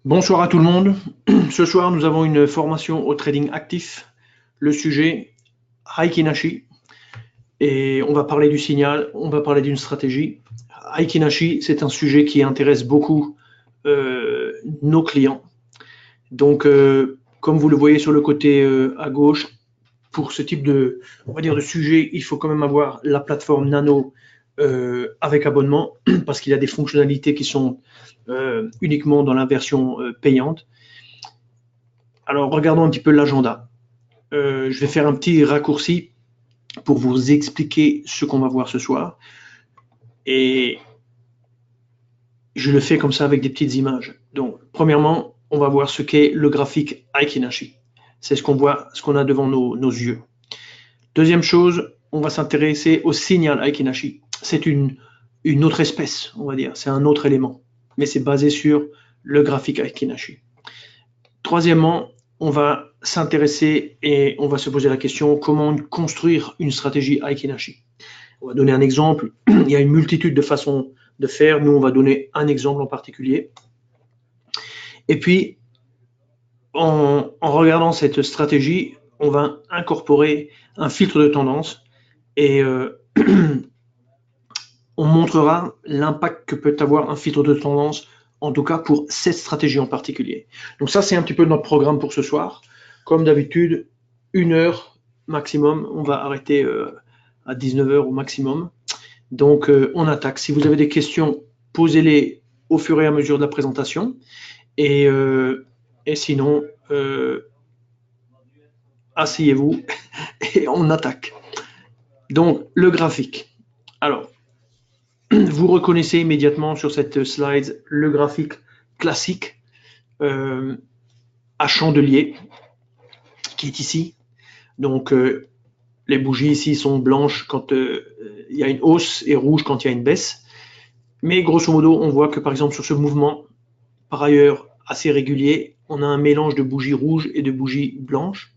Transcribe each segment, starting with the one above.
Bonsoir à tout le monde. Ce soir, nous avons une formation au trading actif. Le sujet, Aiki-Nashi. Et on va parler du signal, on va parler d'une stratégie. Aiki-Nashi, c'est un sujet qui intéresse beaucoup nos clients. Donc, comme vous le voyez sur le côté à gauche, pour ce type de, on va dire, de sujet, il faut quand même avoir la plateforme Nano avec abonnement parce qu'il y a des fonctionnalités qui sont uniquement dans la version payante. Alors, regardons un petit peu l'agenda. Je vais faire un petit raccourci pour vous expliquer ce qu'on va voir ce soir. Et je le fais comme ça avec des petites images. Donc, premièrement, on va voir ce qu'est le graphique Aiki-Nashi. C'est ce qu'on voit, ce qu'on a devant nos yeux. Deuxième chose, on va s'intéresser au signal Aiki-Nashi. C'est une autre espèce, on va dire. C'est un autre élément. Mais c'est basé sur le graphique Aiki-Nashi. Troisièmement, on va s'intéresser et on va se poser la question comment construire une stratégie Aiki-Nashi. On va donner un exemple. Il y a une multitude de façons de faire. Nous, on va donner un exemple en particulier. Et puis, en regardant cette stratégie, on va incorporer un filtre de tendance et on montrera l'impact que peut avoir un filtre de tendance, en tout cas pour cette stratégie en particulier. Donc ça, c'est un petit peu notre programme pour ce soir. Comme d'habitude, 1 heure maximum. On va arrêter à 19h au maximum. Donc, on attaque. Si vous avez des questions, posez-les au fur et à mesure de la présentation. Et sinon, asseyez-vous et on attaque. Donc, le graphique. Alors, vous reconnaissez immédiatement sur cette slide le graphique classique à chandelier qui est ici. Donc, les bougies ici sont blanches quand il y a une hausse et rouges quand il y a une baisse. Mais grosso modo, on voit que par exemple sur ce mouvement, par ailleurs assez régulier, on a un mélange de bougies rouges et de bougies blanches.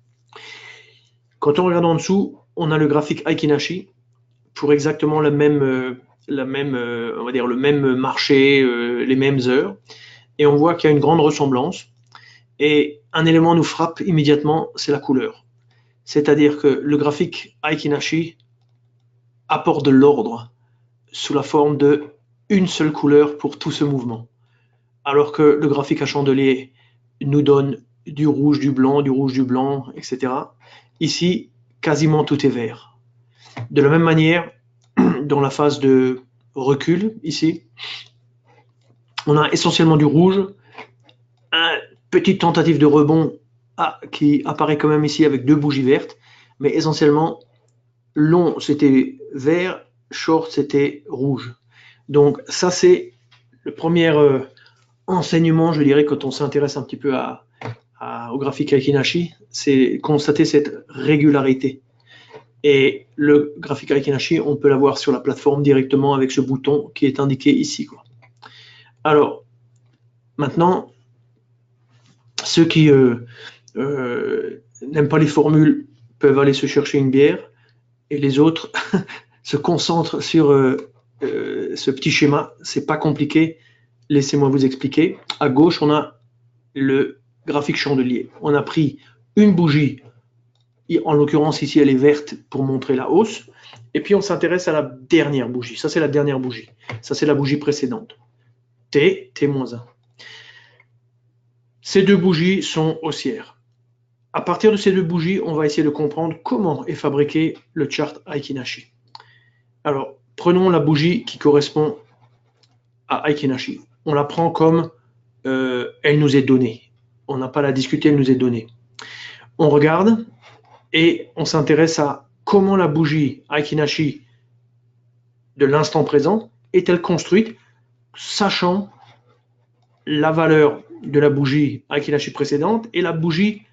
Quand on regarde en dessous, on a le graphique Aiki-Nashi pour exactement on va dire le même marché, les mêmes heures. Et on voit qu'il y a une grande ressemblance. Et un élément nous frappe immédiatement, c'est la couleur. C'est-à-dire que le graphique Aiki-Nashi apporte de l'ordre sous la forme de une seule couleur pour tout ce mouvement. Alors que le graphique à chandelier nous donne du rouge, du rouge, du blanc, etc. Ici, quasiment tout est vert. De la même manière, dans la phase de recul, ici, on a essentiellement du rouge, une petite tentative de rebond qui apparaît quand même ici avec 2 bougies vertes, mais essentiellement, long c'était vert, short c'était rouge. Donc ça c'est le premier enseignement, je dirais, quand on s'intéresse un petit peu au graphique Aiki-Nashi, c'est constater cette régularité. Et le graphique Aiki-Nashi, on peut l'avoir sur la plateforme directement avec ce bouton qui est indiqué ici, quoi. Alors, maintenant, ceux qui n'aiment pas les formules peuvent aller se chercher une bière et les autres se concentrent sur ce petit schéma. C'est pas compliqué. Laissez-moi vous expliquer. À gauche, on a le graphique chandelier. On a pris une bougie, en l'occurrence ici elle est verte pour montrer la hausse, et puis on s'intéresse à la dernière bougie. Ça c'est la dernière bougie. Ça c'est la bougie précédente. T, T-1. Ces 2 bougies sont haussières. À partir de ces 2 bougies, on va essayer de comprendre comment est fabriqué le chart Aiki-Nashi. Alors, prenons la bougie qui correspond à Aiki-Nashi. On la prend comme elle nous est donnée. On n'a pas à la discuter, elle nous est donnée. On regarde et on s'intéresse à comment la bougie Aiki-Nashi de l'instant présent est-elle construite, sachant la valeur de la bougie Aiki-Nashi précédente et la bougie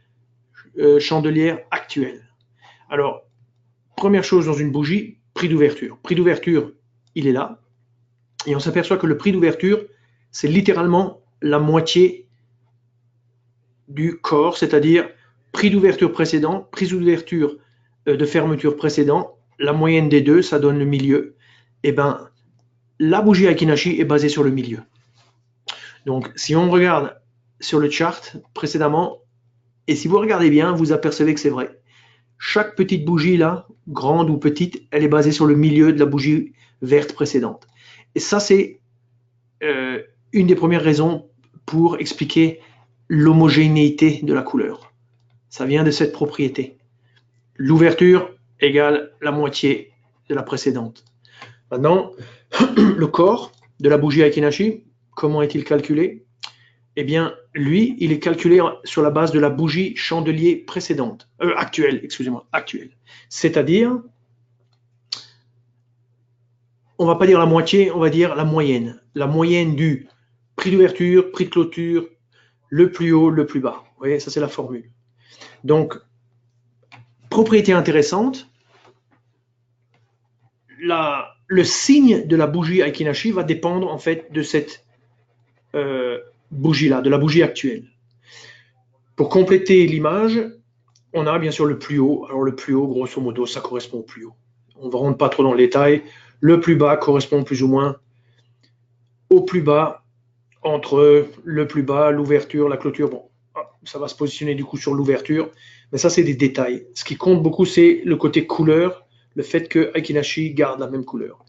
chandelière actuelle. Alors, première chose dans une bougie, prix d'ouverture. Prix d'ouverture, il est là. Et on s'aperçoit que le prix d'ouverture, c'est littéralement la moitié du corps, c'est-à-dire prix d'ouverture précédent, prix d'ouverture de fermeture précédent, la moyenne des deux, ça donne le milieu. Et bien, la bougie Aiki-Nashi est basée sur le milieu. Donc, si on regarde sur le chart précédemment, et si vous regardez bien, vous apercevez que c'est vrai. Chaque petite bougie là, grande ou petite, elle est basée sur le milieu de la bougie verte précédente. Et ça, c'est une des premières raisons pour expliquer l'homogénéité de la couleur. Ça vient de cette propriété. L'ouverture égale la moitié de la précédente. Maintenant, le corps de la bougie Akinashi, comment est-il calculé? Eh bien, lui, il est calculé sur la base de la bougie chandelier précédente, actuelle, excusez-moi, actuelle. C'est-à-dire, on va pas dire la moitié, on va dire la moyenne. La moyenne du prix d'ouverture, prix de clôture, le plus haut, le plus bas. Vous voyez, ça c'est la formule. Donc, propriété intéressante, le signe de la bougie Akinashi va dépendre en fait de cette bougie-là, de la bougie actuelle. Pour compléter l'image, on a bien sûr le plus haut. Alors le plus haut, grosso modo, ça correspond au plus haut. On ne rentre pas trop dans le détail. Le plus bas correspond plus ou moins au plus bas, entre le plus bas, l'ouverture, la clôture. Bon, ça va se positionner du coup sur l'ouverture, mais ça c'est des détails. Ce qui compte beaucoup, c'est le côté couleur, le fait que Akinashi garde la même couleur.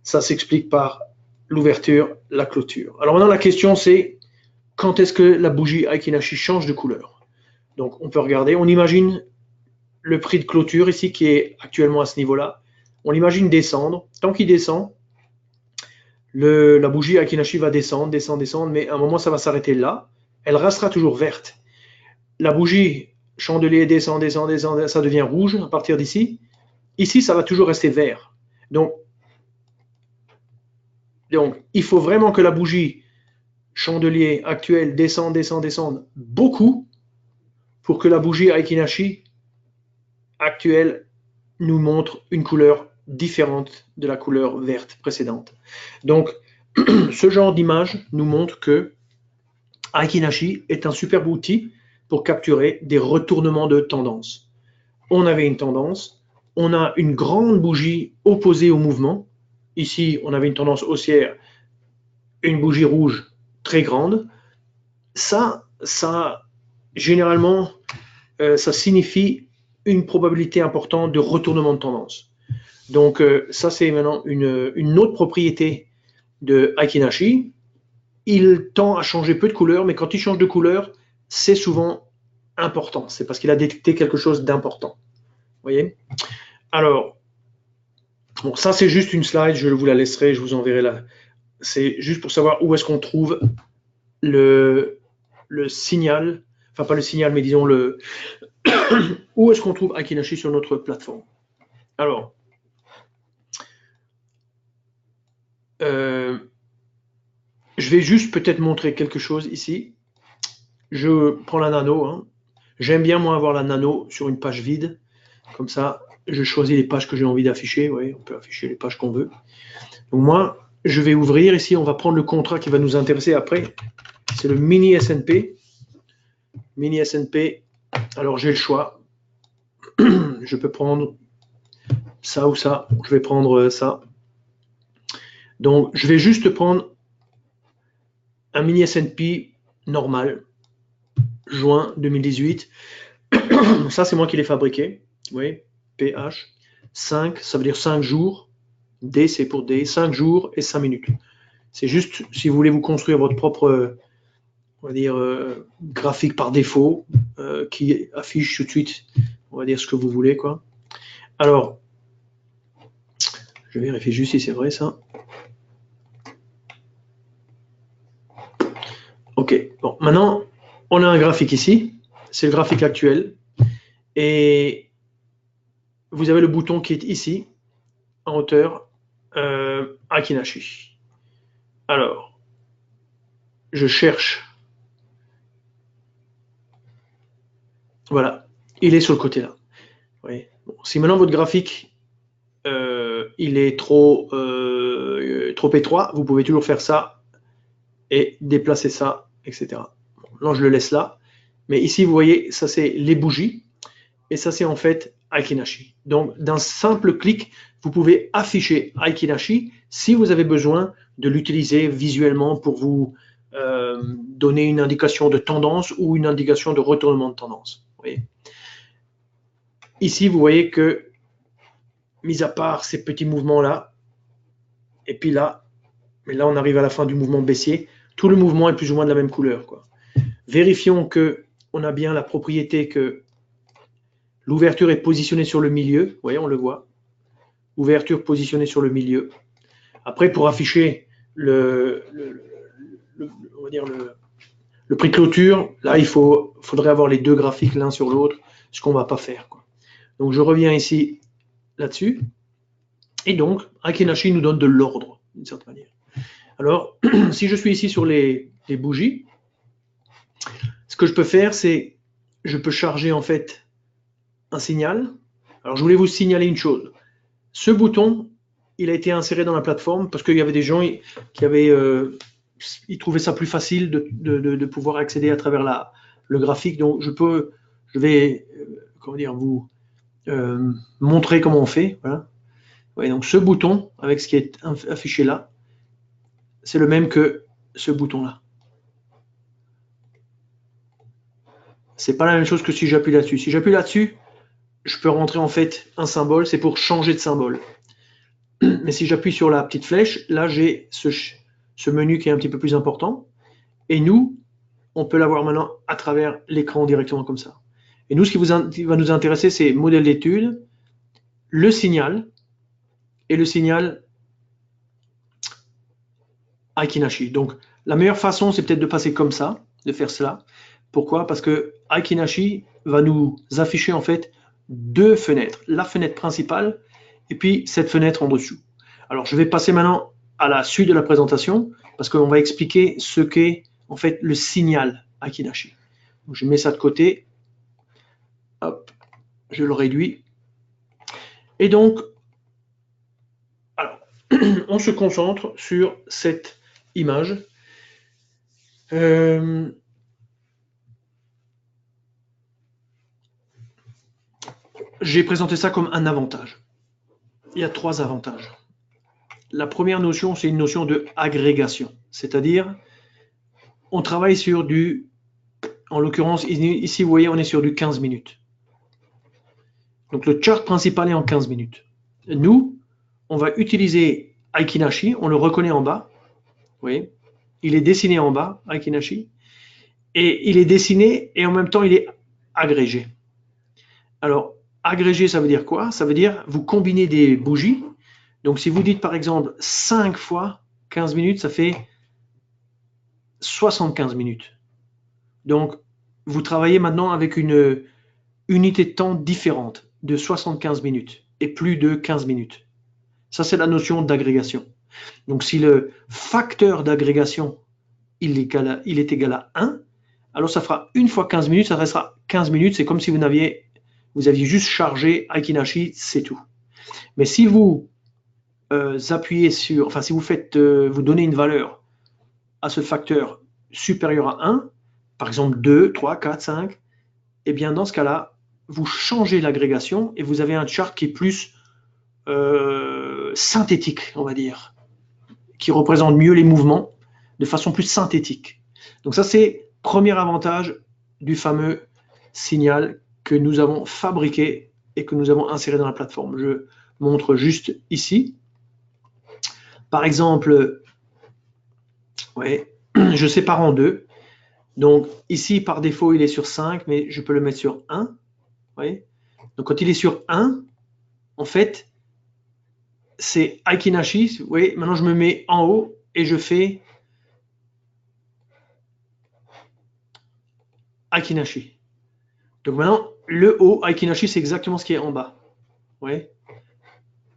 Ça s'explique par l'ouverture, la clôture. Alors maintenant la question c'est, quand est-ce que la bougie Akinashi change de couleur? Donc on peut regarder, on imagine le prix de clôture ici qui est actuellement à ce niveau-là. On l'imagine descendre. Tant qu'il descend, la bougie Akinashi va descendre, mais à un moment ça va s'arrêter là. Elle restera toujours verte. La bougie chandelier descend, ça devient rouge à partir d'ici. Ici, ça va toujours rester vert. Donc, il faut vraiment que la bougie chandelier actuelle descende beaucoup pour que la bougie Akinashi actuelle nous montre une couleur différente de la couleur verte précédente. Donc, ce genre d'image nous montre que Akinashi est un superbe outil pour capturer des retournements de tendance. On avait une tendance, on a une grande bougie opposée au mouvement. Ici, on avait une tendance haussière, une bougie rouge très grande. Ça généralement, ça signifie une probabilité importante de retournement de tendance. Donc, ça, c'est maintenant une autre propriété de Akinashi. Il tend à changer peu de couleur, mais quand il change de couleur, c'est souvent important. C'est parce qu'il a détecté quelque chose d'important. Vous voyez? Alors, bon, ça, c'est juste une slide. Je vous la laisserai, je vous enverrai là. C'est juste pour savoir où est-ce qu'on trouve le signal, enfin pas le signal, mais disons où est-ce qu'on trouve Akinashi sur notre plateforme. Alors, je vais juste peut-être montrer quelque chose ici. Je prends la nano. Hein. J'aime bien moi avoir la nano sur une page vide. Comme ça, je choisis les pages que j'ai envie d'afficher. Oui, on peut afficher les pages qu'on veut. Donc moi, je vais ouvrir ici. On va prendre le contrat qui va nous intéresser après. C'est le mini S&P. Mini S&P. Alors j'ai le choix. Je peux prendre ça ou ça. Je vais prendre ça. Donc je vais juste prendre un mini S&P normal. Juin 2018. Ça, c'est moi qui l'ai fabriqué. Vous voyez, PH. 5, ça veut dire 5 jours. D, c'est pour D. 5 jours et 5 minutes. C'est juste si vous voulez vous construire votre propre, on va dire, graphique par défaut qui affiche tout de suite, on va dire, ce que vous voulez, quoi. Alors, je vérifie juste si c'est vrai, ça. OK. Bon, maintenant, on a un graphique ici. C'est le graphique actuel. Et vous avez le bouton qui est ici, en hauteur, Akinashi. Alors, je cherche. Voilà, il est sur le côté là. Bon, si maintenant votre graphique il est trop étroit, vous pouvez toujours faire ça et déplacer ça, etc. Bon, là, je le laisse là. Mais ici, vous voyez, ça c'est les bougies. Et ça c'est en fait Akinashi. Donc, d'un simple clic, vous pouvez afficher Akinashi si vous avez besoin de l'utiliser visuellement pour vous donner une indication de tendance ou une indication de retournement de tendance. Vous voyez. Ici, vous voyez que, mis à part ces petits mouvements-là, et puis là, mais là on arrive à la fin du mouvement baissier, tout le mouvement est plus ou moins de la même couleur, quoi. Vérifions qu'on a bien la propriété que l'ouverture est positionnée sur le milieu. Vous voyez, on le voit. Ouverture positionnée sur le milieu. Après, pour afficher on va dire le prix de clôture, là, il faudrait avoir les deux graphiques l'un sur l'autre, ce qu'on ne va pas faire, quoi. Donc, je reviens ici là-dessus. Et donc, Aiki-Nashi nous donne de l'ordre, d'une certaine manière. Alors, si je suis ici sur les bougies, ce que je peux faire, c'est je peux charger en fait un signal. Alors, je voulais vous signaler une chose. Ce bouton, il a été inséré dans la plateforme parce qu'il y avait des gens qui avaient, ils trouvaient ça plus facile de pouvoir accéder à travers le graphique. Donc, je vais, comment dire, vous montrer comment on fait. Voilà. Ouais, donc, ce bouton, avec ce qui est affiché là, c'est le même que ce bouton-là. C'est pas la même chose que si j'appuie là-dessus. Si j'appuie là-dessus, je peux rentrer en fait un symbole, c'est pour changer de symbole. Mais si j'appuie sur la petite flèche, là j'ai ce menu qui est un petit peu plus important. Et nous, on peut l'avoir maintenant à travers l'écran directement comme ça. Et nous, ce qui va nous intéresser, c'est modèle d'étude, le signal, et le signal Aiki-Nashi. Donc, la meilleure façon, c'est peut-être de passer comme ça, de faire cela. Pourquoi? Parce que Aiki-Nashi va nous afficher en fait deux fenêtres. La fenêtre principale et puis cette fenêtre en dessous. Alors, je vais passer maintenant à la suite de la présentation parce qu'on va expliquer ce qu'est en fait le signal Aiki-Nashi. Donc, je mets ça de côté. Hop, je le réduis. Et donc, alors, on se concentre sur cette image. J'ai présenté ça comme un avantage. Il y a trois avantages. La première notion, c'est une notion de agrégation, c'est-à-dire on travaille sur en l'occurrence, ici vous voyez, on est sur du 15 minutes. Donc le chart principal est en 15 minutes. Nous, on va utiliser Aiki-Nashi, on le reconnaît en bas, vous voyez, il est dessiné en bas, Aiki-Nashi, et il est dessiné et en même temps il est agrégé. Alors, agrégé, ça veut dire quoi? Ça veut dire vous combinez des bougies. Donc, si vous dites par exemple 5 fois 15 minutes, ça fait 75 minutes. Donc, vous travaillez maintenant avec une unité de temps différente de 75 minutes et plus de 15 minutes. Ça, c'est la notion d'agrégation. Donc, si le facteur d'agrégation il est égal à 1, alors ça fera 1 fois 15 minutes, ça restera 15 minutes. C'est comme si vous aviez juste chargé Aiki-Nashi, c'est tout. Mais si vous appuyez sur, enfin si vous vous donnez une valeur à ce facteur supérieur à 1, par exemple 2, 3, 4, 5, et bien dans ce cas-là, vous changez l'agrégation et vous avez un chart qui est plus synthétique, on va dire, qui représente mieux les mouvements de façon plus synthétique. Donc ça, c'est le premier avantage du fameux signal que nous avons fabriqué et que nous avons inséré dans la plateforme. Je montre juste ici. Par exemple, ouais, je sépare en deux. Donc ici, par défaut, il est sur 5, mais je peux le mettre sur 1. Ouais. Donc quand il est sur 1, en fait, c'est Aiki-Nashi. Vous voyez, maintenant je me mets en haut et je fais Aiki-Nashi. Donc maintenant, le haut, Aiki-Nashi, c'est exactement ce qui est en bas. Ouais.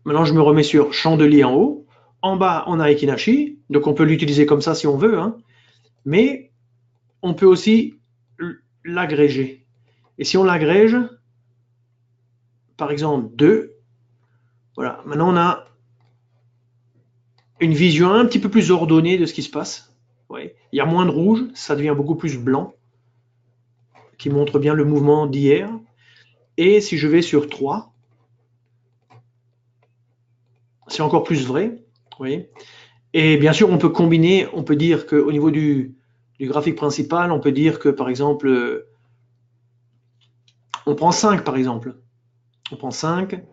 Maintenant, je me remets sur chandelier en haut. En bas, on a Aiki-Nashi. Donc on peut l'utiliser comme ça si on veut. Hein. Mais on peut aussi l'agréger. Et si on l'agrège, par exemple 2, voilà, maintenant on a une vision un petit peu plus ordonnée de ce qui se passe. Ouais. Il y a moins de rouge, ça devient beaucoup plus blanc, qui montre bien le mouvement d'hier. Et si je vais sur 3, c'est encore plus vrai. Oui. Et bien sûr, on peut combiner, on peut dire qu'au niveau du du graphique principal, on peut dire que par exemple, on prend 5 par exemple. On prend 5,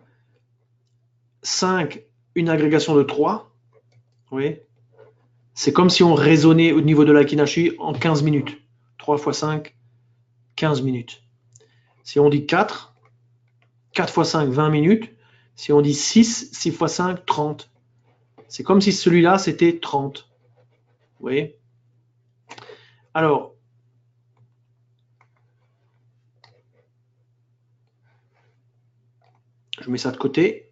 5, une agrégation de 3. Oui. C'est comme si on raisonnait au niveau de l'Aiki Nashi en 15 minutes. 3 fois 5, 15 minutes. Si on dit 4, 4 fois 5, 20 minutes. Si on dit 6, 6 fois 5, 30. C'est comme si celui-là, c'était 30. Vous voyez? Alors, je mets ça de côté.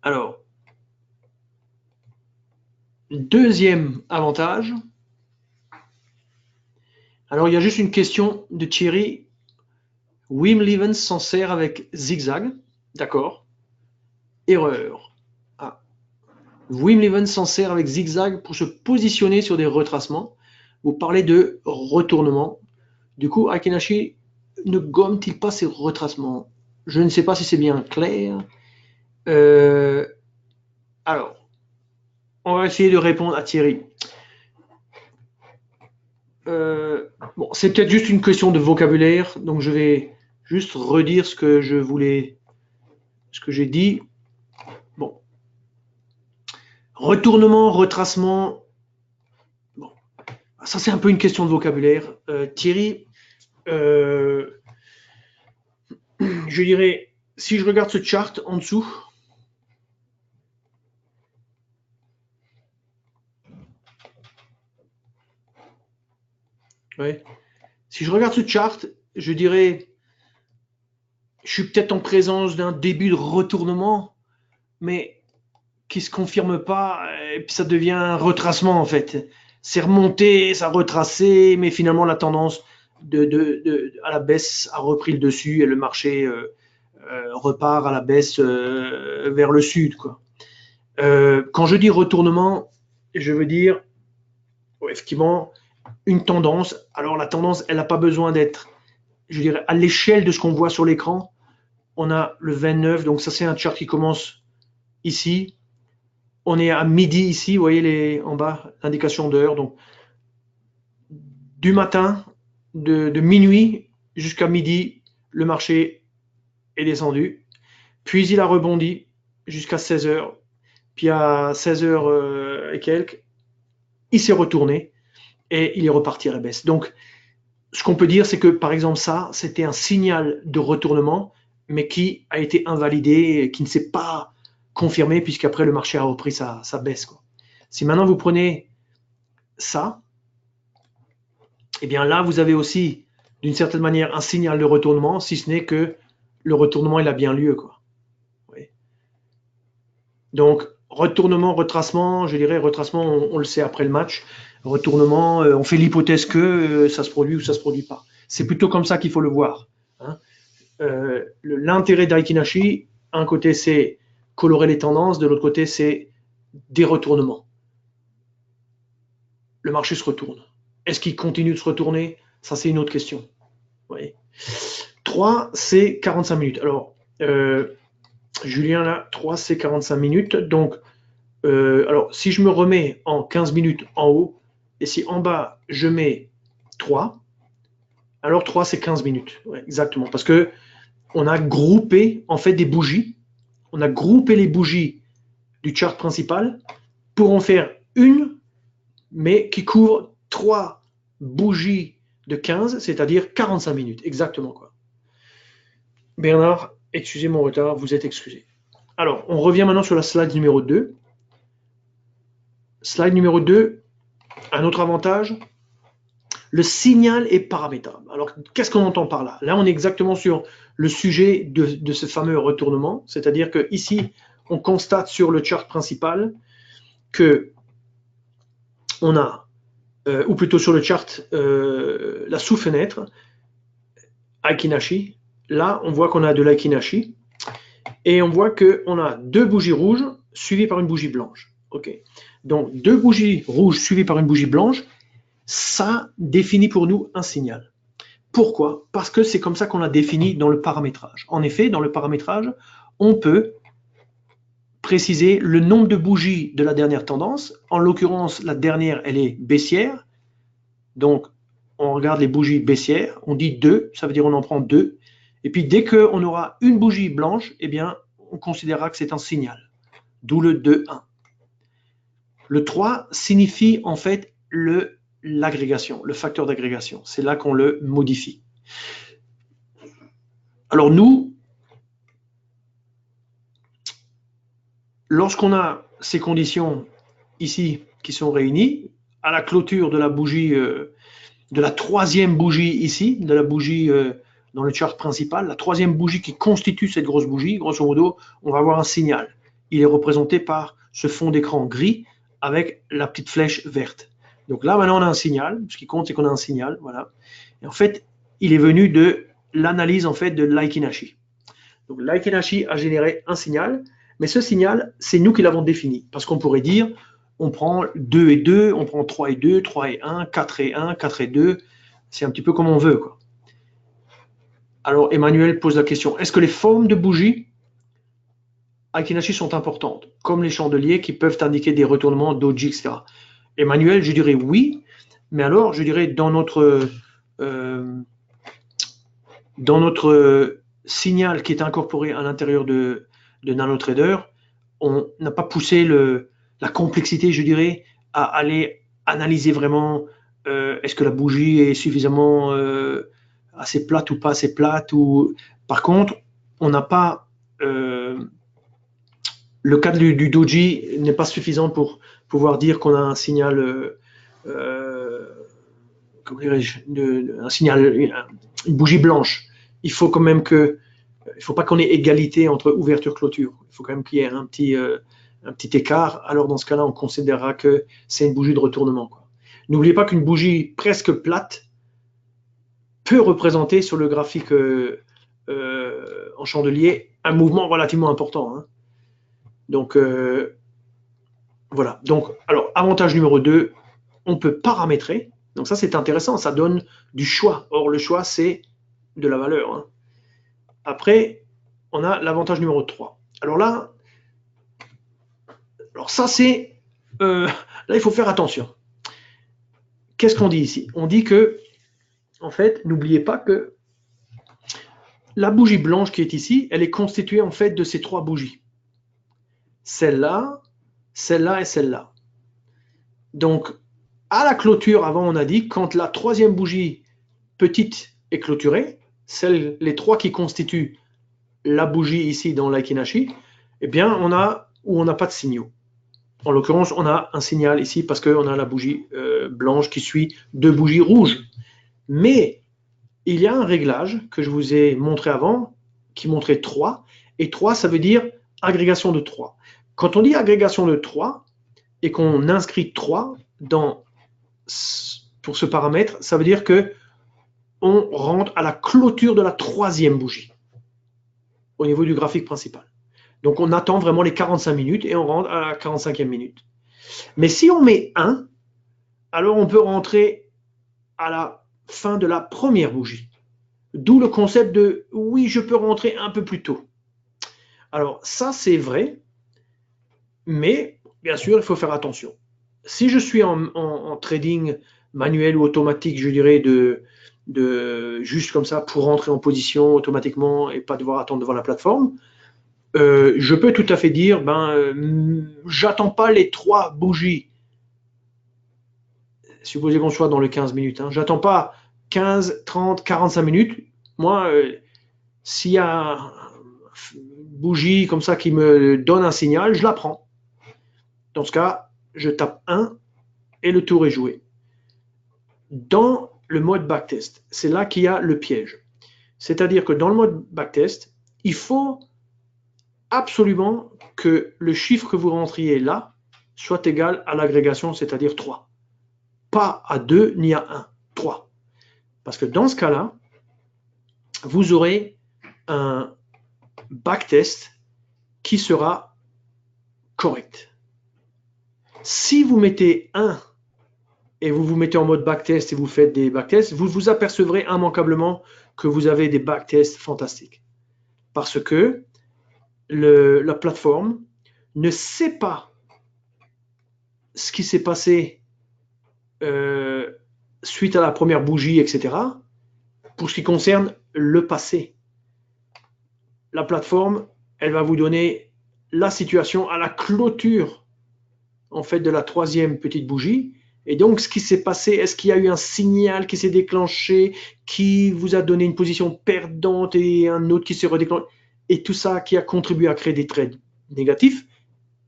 Alors, deuxième avantage. Alors, il y a juste une question de Thierry. Wim Levens s'en sert avec zigzag. D'accord. Erreur. Ah. Wim Levens s'en sert avec zigzag pour se positionner sur des retracements. Vous parlez de retournement. Du coup, Aiki Nashi ne gomme-t-il pas ses retracements? Je ne sais pas si c'est bien clair. Alors, on va essayer de répondre à Thierry. Bon, c'est peut-être juste une question de vocabulaire, donc je vais juste redire ce que je voulais, ce que j'ai dit. Bon, retournement, retracement. Bon, ça c'est un peu une question de vocabulaire. Thierry, je dirais, si je regarde ce chart en dessous. Ouais. Si je regarde ce chart, je dirais, je suis peut-être en présence d'un début de retournement, mais qui se confirme pas, et puis ça devient un retracement en fait. C'est remonté, ça a retracé, mais finalement la tendance à la baisse a repris le dessus et le marché repart à la baisse vers le sud, quoi. Quand je dis retournement, je veux dire effectivement une tendance. Alors la tendance, elle n'a pas besoin d'être, je dirais, à l'échelle de ce qu'on voit sur l'écran. On a le 29, donc ça c'est un chart qui commence ici. On est à midi ici, vous voyez en bas l'indication d'heure. Donc du matin, de minuit jusqu'à midi, le marché est descendu. Puis il a rebondi jusqu'à 16 heures. Puis à 16 heures et quelques, il s'est retourné et il est reparti à la baisse. Donc ce qu'on peut dire, c'est que par exemple ça, c'était un signal de retournement, mais qui a été invalidé, qui ne s'est pas confirmé, puisqu'après le marché a repris sa baisse, quoi. Si maintenant vous prenez ça, et bien là vous avez aussi d'une certaine manière un signal de retournement, si ce n'est que le retournement il a bien lieu, quoi. Oui. Donc retournement, retracement, je dirais retracement, on le sait après le match. Retournement, on fait l'hypothèse que ça se produit ou ça se produit pas. C'est plutôt comme ça qu'il faut le voir, hein. L'intérêt d'Aiki Nashi, un côté c'est colorer les tendances, de l'autre côté c'est des retournements. Le marché se retourne. Est-ce qu'il continue de se retourner? Ça c'est une autre question. Vous voyez. 3 c'est 45 minutes. Alors Julien là, 3 c'est 45 minutes. Donc alors si je me remets en 15 minutes en haut, et si en bas je mets 3, alors 3 c'est 15 minutes. Ouais, exactement. Parce que on a groupé en fait des bougies. On a groupé les bougies du chart principal pour en faire une, mais qui couvre 3 bougies de 15, c'est-à-dire 45 minutes. Exactement, quoi. Bernard, excusez mon retard, vous êtes excusé. Alors, on revient maintenant sur la slide numéro 2. Slide numéro 2, un autre avantage, le signal est paramétrable. Alors, qu'est-ce qu'on entend par là? Là, on est exactement sur le sujet de ce fameux retournement, c'est-à-dire que ici, on constate sur le chart principal que on a, ou plutôt sur le chart, la sous-fenêtre, Aiki Nashi. Là, on voit qu'on a de l'Aiki Nashi et on voit qu'on a 2 bougies rouges suivies par une bougie blanche. Okay. Donc, 2 bougies rouges suivies par une bougie blanche, ça définit pour nous un signal. Pourquoi? Parce que c'est comme ça qu'on l'a défini dans le paramétrage. En effet, dans le paramétrage, on peut préciser le nombre de bougies de la dernière tendance. En l'occurrence, la dernière, elle est baissière. Donc, on regarde les bougies baissières. On dit 2, ça veut dire on en prend 2. Et puis, dès qu'on aura une bougie blanche, eh bien, on considérera que c'est un signal. D'où le 2-1. Le 3 signifie en fait l'agrégation, le facteur d'agrégation. C'est là qu'on le modifie. Alors nous, lorsqu'on a ces conditions ici qui sont réunies, à la clôture de la bougie, de la troisième bougie ici, de la bougie dans le chart principal, la troisième bougie qui constitue cette grosse bougie, grosso modo, on va avoir un signal. Il est représenté par ce fond d'écran gris avec la petite flèche verte. Donc là, maintenant, on a un signal. Ce qui compte, c'est qu'on a un signal. Voilà. Et en fait, il est venu de l'analyse en fait, de Laikinashi. Donc Laikinashi a généré un signal, mais ce signal, c'est nous qui l'avons défini. Parce qu'on pourrait dire, on prend 2 et 2, on prend 3 et 2, 3 et 1, 4 et 1, 4 et 2. C'est un petit peu comme on veut, quoi. Alors, Emmanuel pose la question, est-ce que les formes de bougies Aikinashi sont importantes, comme les chandeliers qui peuvent indiquer des retournements doji, etc. Emmanuel, je dirais oui, mais alors, je dirais dans notre signal qui est incorporé à l'intérieur de NanoTrader, on n'a pas poussé la complexité, je dirais, à aller analyser vraiment est-ce que la bougie est suffisamment assez plate ou pas assez plate. Par contre, on n'a pas le cas du doji n'est pas suffisant pour pouvoir dire qu'on a un signal, comment dirais-je, un signal, une bougie blanche. Il faut quand même il ne faut pas qu'on ait égalité entre ouverture-clôture. Il faut quand même qu'il y ait un petit écart. Alors dans ce cas-là, on considérera que c'est une bougie de retournement. N'oubliez pas qu'une bougie presque plate peut représenter sur le graphique en chandelier un mouvement relativement important. Hein. Donc, voilà. Donc, alors, avantage numéro 2, on peut paramétrer. Donc ça, c'est intéressant. Ça donne du choix. Or, le choix, c'est de la valeur. Hein. Après, on a l'avantage numéro 3. Alors là, ça, c'est... là, il faut faire attention. Qu'est-ce qu'on dit ici? On dit que, en fait, n'oubliez pas que la bougie blanche qui est ici, elle est constituée, en fait, de ces 3 bougies. Celle-là, celle-là et celle-là. Donc, à la clôture, avant, on a dit, quand la troisième bougie petite est clôturée, les 3 qui constituent la bougie ici dans l'Aikinashi, eh bien, on n'a pas de signaux. En l'occurrence, on a un signal ici parce qu'on a la bougie blanche qui suit 2 bougies rouges. Mais il y a un réglage que je vous ai montré avant, qui montrait 3. Et 3, ça veut dire agrégation de 3. Quand on dit agrégation de 3 et qu'on inscrit 3 pour ce paramètre, ça veut dire que on rentre à la clôture de la troisième bougie au niveau du graphique principal. Donc on attend vraiment les 45 minutes et on rentre à la 45e minute. Mais si on met 1, alors on peut rentrer à la fin de la première bougie. D'où le concept de oui, je peux rentrer un peu plus tôt. Alors ça, c'est vrai, mais bien sûr, il faut faire attention. Si je suis en trading manuel ou automatique, je dirais juste comme ça pour rentrer en position automatiquement et pas devoir attendre devant la plateforme, je peux tout à fait dire, j'attends pas les 3 bougies. Supposez qu'on soit dans les 15 minutes. Hein, j'attends pas 15, 30, 45 minutes. Moi, s'il y a une bougie comme ça qui me donne un signal, je la prends. Dans ce cas, je tape 1 et le tour est joué. Dans le mode backtest, c'est là qu'il y a le piège. C'est-à-dire que dans le mode backtest, il faut absolument que le chiffre que vous rentriez là soit égal à l'agrégation, c'est-à-dire 3. Pas à 2 ni à 1, 3. Parce que dans ce cas-là, vous aurez un backtest qui sera correct. Si vous mettez 1 et vous vous mettez en mode backtest et vous faites des backtests, vous vous apercevrez immanquablement que vous avez des backtests fantastiques. Parce que la plateforme ne sait pas ce qui s'est passé suite à la première bougie, etc., pour ce qui concerne le passé. La plateforme, elle va vous donner la situation à la clôture en fait de la troisième petite bougie. Et donc, ce qui s'est passé, est-ce qu'il y a eu un signal qui s'est déclenché, qui vous a donné une position perdante et un autre qui s'est redéclenché, et tout ça qui a contribué à créer des trades négatifs,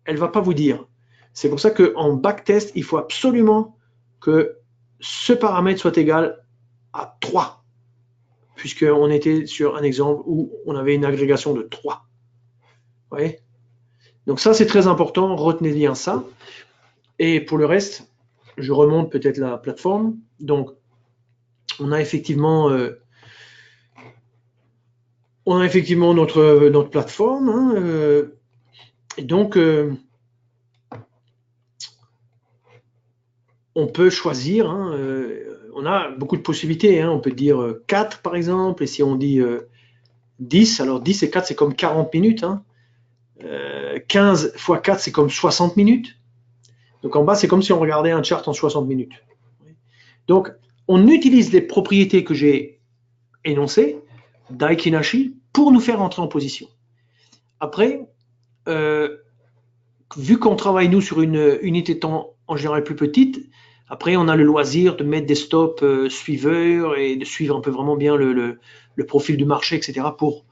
elle ne va pas vous dire. C'est pour ça qu'en backtest, il faut absolument que ce paramètre soit égal à 3, puisqu'on était sur un exemple où on avait une agrégation de 3. Vous voyez? Donc ça, c'est très important, retenez bien ça. Et pour le reste, je remonte peut-être la plateforme. Donc, on a effectivement notre plateforme. Hein, et donc, on peut choisir. Hein, on a beaucoup de possibilités. Hein, on peut dire 4 par exemple. Et si on dit 10, alors 10 et 4, c'est comme 40 minutes. Hein. 15 x 4, c'est comme 60 minutes. Donc en bas, c'est comme si on regardait un chart en 60 minutes. Donc, on utilise les propriétés que j'ai énoncées, Daikin Ashi, pour nous faire entrer en position. Après, vu qu'on travaille nous sur une unité de temps en général plus petite, après on a le loisir de mettre des stops suiveurs et de suivre un peu vraiment bien le profil du marché, etc. pour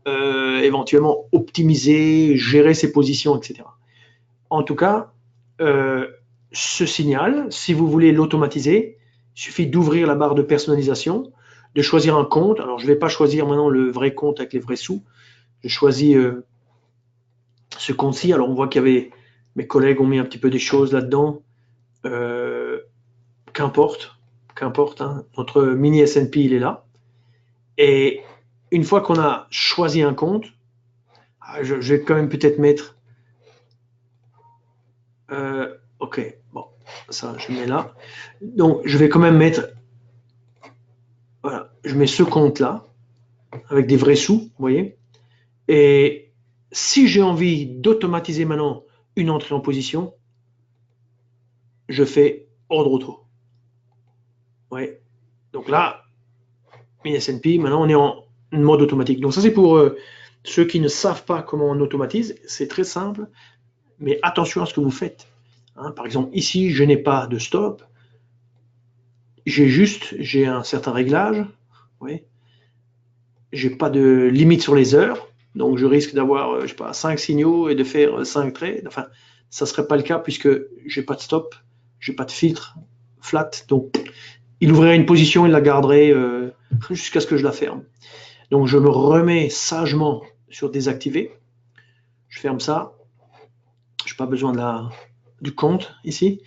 éventuellement optimiser, gérer ses positions, etc. En tout cas, ce signal, si vous voulez l'automatiser, il suffit d'ouvrir la barre de personnalisation, de choisir un compte. Alors, je ne vais pas choisir maintenant le vrai compte avec les vrais sous. Je choisis ce compte-ci. Alors, on voit qu'il y avait mes collègues ont mis un petit peu des choses là-dedans. Qu'importe. Hein, notre mini S&P, il est là. Et une fois qu'on a choisi un compte, je vais quand même peut-être mettre... ok, bon, ça, je mets là. Donc, je vais quand même mettre... Voilà, je mets ce compte-là, avec des vrais sous, vous voyez. Et si j'ai envie d'automatiser maintenant une entrée en position, je fais ordre auto. Ouais. Donc là, S&P, maintenant on est en mode automatique. Donc ça c'est pour ceux qui ne savent pas comment on automatise. C'est très simple, mais attention à ce que vous faites. Hein, par exemple, ici, je n'ai pas de stop. J'ai un certain réglage. Ouais. J'ai pas de limite sur les heures. Donc je risque d'avoir, je sais pas, 5 signaux et de faire 5 trades. Enfin, ça ne serait pas le cas puisque j'ai pas de stop, j'ai pas de filtre flat. Donc il ouvrirait une position, il la garderait jusqu'à ce que je la ferme. Donc je me remets sagement sur désactiver. Je ferme ça. Je n'ai pas besoin du compte ici.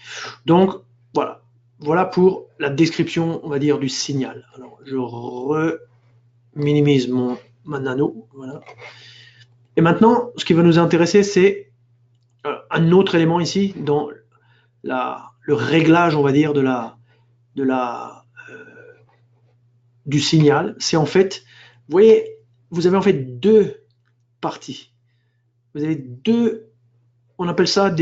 Donc voilà. Voilà pour la description, on va dire, du signal. Alors je minimise ma nano. Voilà. Et maintenant, ce qui va nous intéresser, c'est un autre élément ici dans le réglage, on va dire, du signal. C'est en fait, vous voyez, vous avez en fait deux parties. Vous avez deux, on appelle ça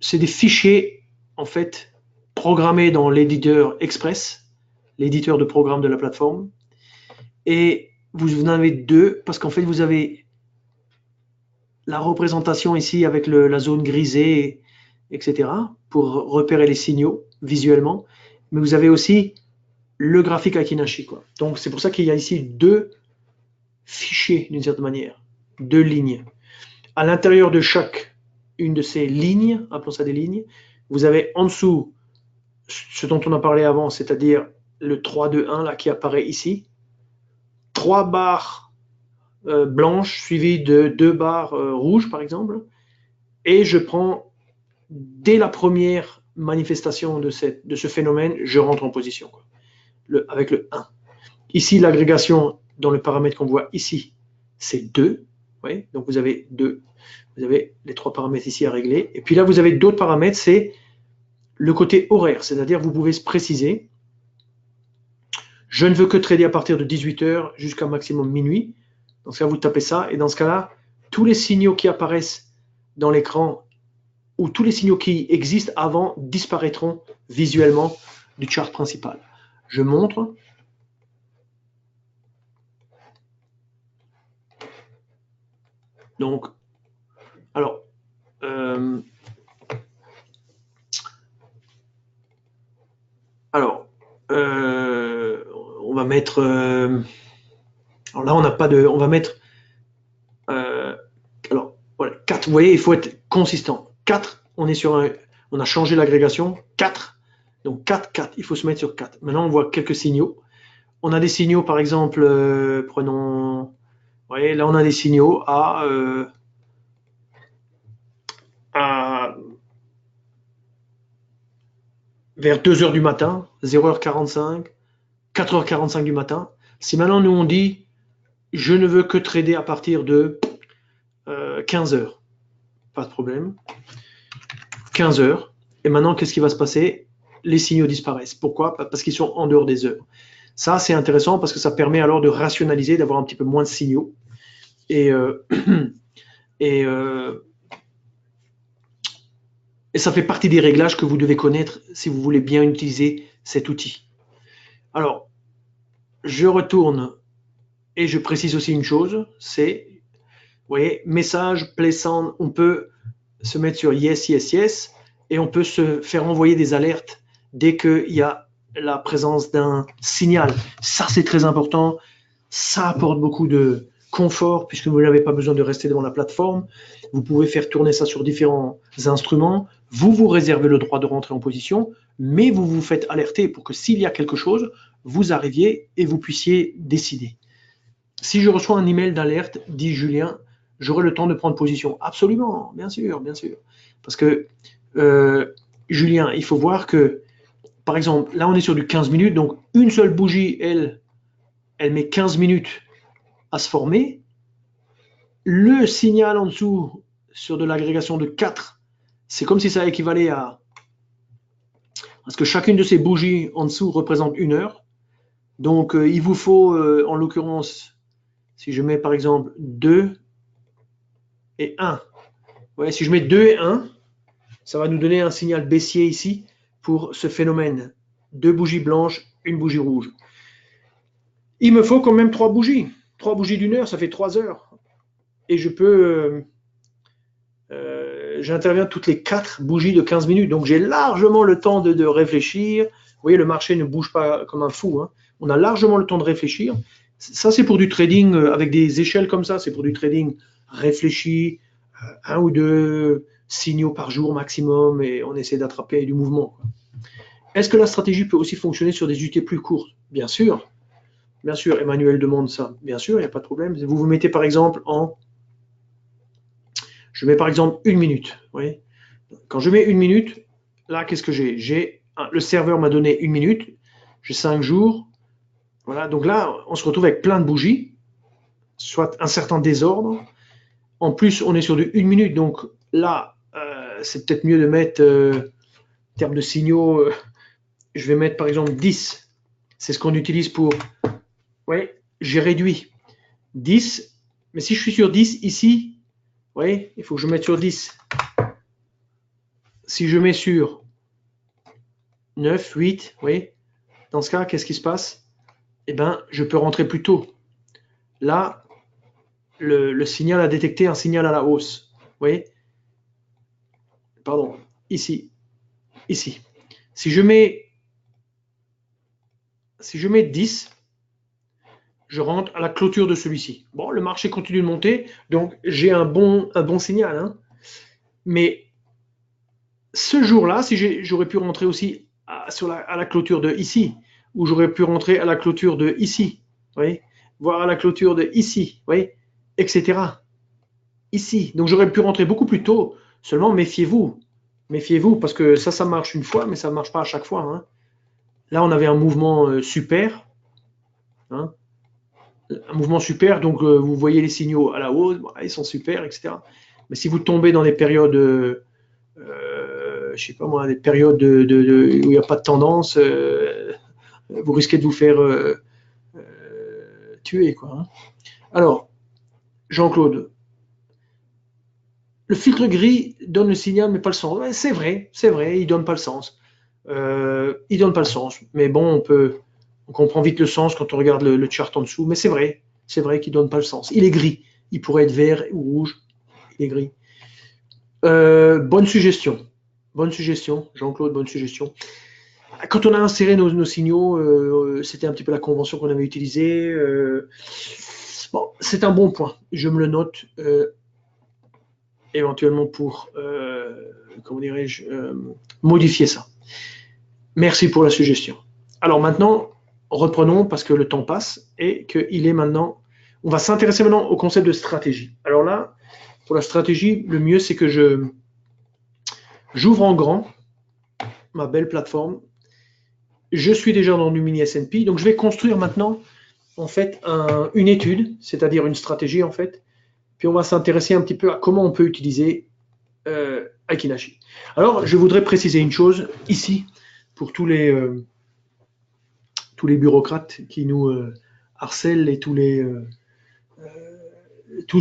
c'est des fichiers en fait programmés dans l'éditeur Express, l'éditeur de programme de la plateforme. Et vous en avez deux parce qu'en fait vous avez la représentation ici avec la zone grisée, etc. pour repérer les signaux visuellement. Mais vous avez aussi le graphique Akinashi, quoi. Donc c'est pour ça qu'il y a ici deux fichiers d'une certaine manière, deux lignes. À l'intérieur de chaque une de ces lignes, appelons ça des lignes, vous avez en dessous ce dont on a parlé avant, c'est-à-dire le 3, 2, 1 là qui apparaît ici. 3 barres blanches suivies de 2 barres rouges par exemple. Et je prends dès la première manifestation de ce phénomène, je rentre en position quoi. Avec le 1. Ici, l'agrégation dans le paramètre qu'on voit ici, c'est 2. Ouais, donc vous avez 2. Vous avez les 3 paramètres ici à régler. Et puis là, vous avez d'autres paramètres, c'est le côté horaire, c'est-à-dire vous pouvez se préciser. Je ne veux que trader à partir de 18h jusqu'à maximum minuit. Dans ce cas, vous tapez ça, et dans ce cas-là, tous les signaux qui apparaissent dans l'écran, ou tous les signaux qui existent avant, disparaîtront visuellement du chart principal. Je montre. Donc, alors, on va mettre. Alors là, on n'a pas de. On va mettre. Alors, voilà, 4. Vous voyez, il faut être consistant. 4, on est sur un. On a changé l'agrégation. 4. Donc 4, 4. Il faut se mettre sur 4. Maintenant, on voit quelques signaux. On a des signaux, par exemple, prenons. Vous voyez, là, on a des signaux à vers 2h du matin, 0h45, 4h45 du matin. Si maintenant nous on dit je ne veux que trader à partir de 15h, pas de problème, 15h, et maintenant qu'est-ce qui va se passer? Les signaux disparaissent. Pourquoi? Parce qu'ils sont en dehors des heures. Ça c'est intéressant parce que ça permet alors de rationaliser, d'avoir un petit peu moins de signaux. Et ça fait partie des réglages que vous devez connaître si vous voulez bien utiliser cet outil. Alors, je retourne et je précise aussi une chose, c'est, vous voyez, message, play sound, on peut se mettre sur yes, yes, yes, et on peut se faire envoyer des alertes dès qu'il y a la présence d'un signal. Ça, c'est très important. Ça apporte beaucoup de confort puisque vous n'avez pas besoin de rester devant la plateforme. Vous pouvez faire tourner ça sur différents instruments. Vous vous réservez le droit de rentrer en position, mais vous vous faites alerter pour que s'il y a quelque chose, vous arriviez et vous puissiez décider. Si je reçois un email d'alerte, dit Julien, j'aurai le temps de prendre position. Absolument, bien sûr, bien sûr. Parce que, Julien, il faut voir que, par exemple, là on est sur du 15 minutes, donc une seule bougie, elle met 15 minutes à se former. Le signal en dessous, sur de l'agrégation de 4, c'est comme si ça équivalait à... Parce que chacune de ces bougies en dessous représente 1 heure. Donc, il vous faut, en l'occurrence, si je mets par exemple 2 et 1, ouais, si je mets 2 et 1, ça va nous donner un signal baissier ici pour ce phénomène. 2 bougies blanches, 1 bougie rouge. Il me faut quand même 3 bougies. 3 bougies d'1 heure, ça fait 3 heures. Et je peux... j'interviens toutes les 4 bougies de 15 minutes. Donc j'ai largement le temps de réfléchir. Vous voyez, le marché ne bouge pas comme un fou. Hein. On a largement le temps de réfléchir. Ça, c'est pour du trading avec des échelles comme ça. C'est pour du trading réfléchi, 1 ou 2 signaux par jour maximum, et on essaie d'attraper du mouvement. Est-ce que la stratégie peut aussi fonctionner sur des unités plus courtes? Bien sûr. Bien sûr, Emmanuel demande ça. Bien sûr, il n'y a pas de problème. Vous vous mettez par exemple en... Je mets par exemple 1 minute. Oui. Quand je mets 1 minute, là, qu'est-ce que j'ai? Le serveur m'a donné 1 minute. J'ai 5 jours. Voilà. Donc là, on se retrouve avec plein de bougies, soit un certain désordre. En plus, on est sur du 1 minute. Donc là, c'est peut-être mieux de mettre, en termes de signaux, je vais mettre par exemple 10. C'est ce qu'on utilise pour... Oui, j'ai réduit 10. Mais si je suis sur 10 ici, vous voyez, il faut que je mette sur 10. Si je mets sur 9, 8, vous voyez, dans ce cas, qu'est-ce qui se passe? Eh bien, je peux rentrer plus tôt. Là, le signal a détecté un signal à la hausse. Vous voyez? Pardon, ici. Ici. Si je mets 10, je rentre à la clôture de celui-ci. Bon, le marché continue de monter, donc j'ai un bon signal. Hein. Mais ce jour-là, si j'aurais pu rentrer aussi à la clôture de ici, ou j'aurais pu rentrer à la clôture de ici, voyez, voire à la clôture de ici, voyez, etc. Ici. Donc j'aurais pu rentrer beaucoup plus tôt, seulement méfiez-vous. Méfiez-vous, parce que ça marche une fois, mais ça ne marche pas à chaque fois. Hein. Là, on avait un mouvement super. Hein. Un mouvement super, donc vous voyez les signaux à la hausse, ils sont super, etc. Mais si vous tombez dans des périodes, je sais pas moi, des périodes où il n'y a pas de tendance, vous risquez de vous faire tuer, quoi. Hein. Alors, Jean-Claude, le filtre gris donne le signal mais pas le sens. Ouais, c'est vrai, il donne pas le sens. Il donne pas le sens. Mais bon, on comprend vite le sens quand on regarde le chart en dessous. Mais c'est vrai qu'il donne pas le sens. Il est gris. Il pourrait être vert ou rouge. Il est gris. Bonne suggestion, Jean-Claude, bonne suggestion. Quand on a inséré nos signaux, c'était un petit peu la convention qu'on avait utilisée. Bon, c'est un bon point. Je me le note éventuellement pour, comment dirais-je, modifier ça. Merci pour la suggestion. Alors maintenant, reprenons parce que le temps passe et qu'il est maintenant. On va s'intéresser maintenant au concept de stratégie. Alors là, pour la stratégie, le mieux c'est que j'ouvre en grand ma belle plateforme. Je suis déjà dans du mini S&P, donc je vais construire maintenant en fait une étude, c'est-à-dire une stratégie en fait. Puis on va s'intéresser un petit peu à comment on peut utiliser Akinashi. Alors je voudrais préciser une chose ici pour tous les bureaucrates qui nous harcèlent et tous